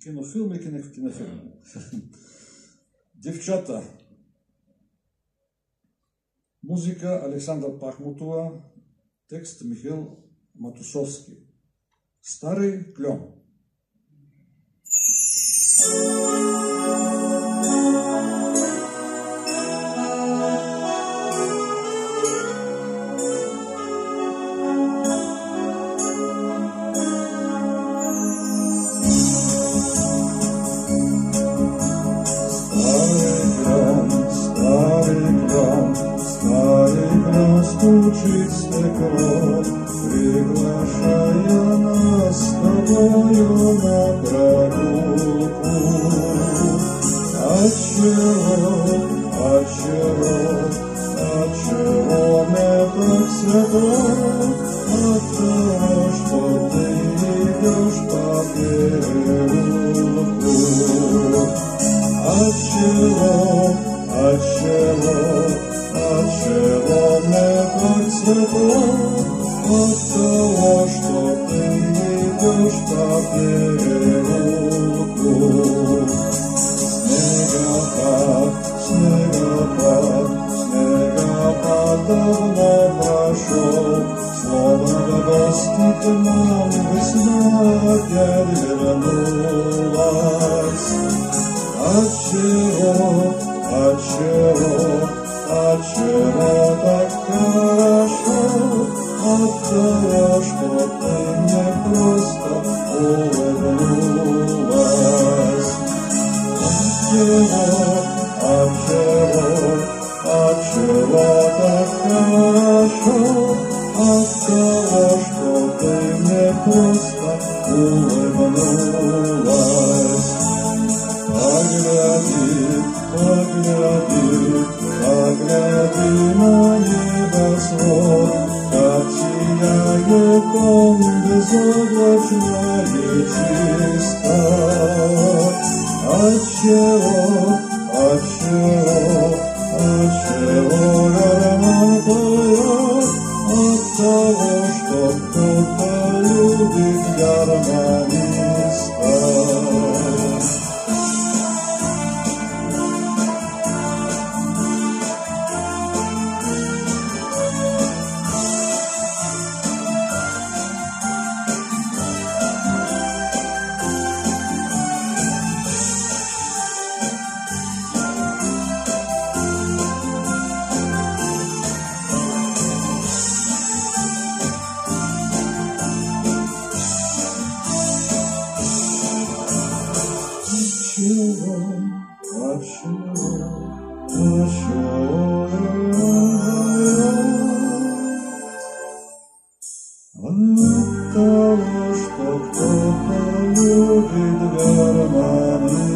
Кінофільм і кінофільм. Дівчата. Музика Александра Пахмутова. Текст Михаил Матусовский. Старый клен. Стучит стекло, приглашая нас с тобою на прогулку. Отчего мне так светло? От того, что ты идешь по переулку. Отчего мне так светло? От того, что ты идешь по переулку. Снегопад давно прошел, словно в гости к нам весна опять вернулась. Отчего так хорошо? От того, что ты мне просто улыбнулась. Отчего так хорошо? От того, что ты мне просто улыбнулась. Погляди на небосвод, как сияет он безоблачно и чисто. Отчего роман поет? От того, что кто-то любит гармониста. От того, что кто-то любит гармонию.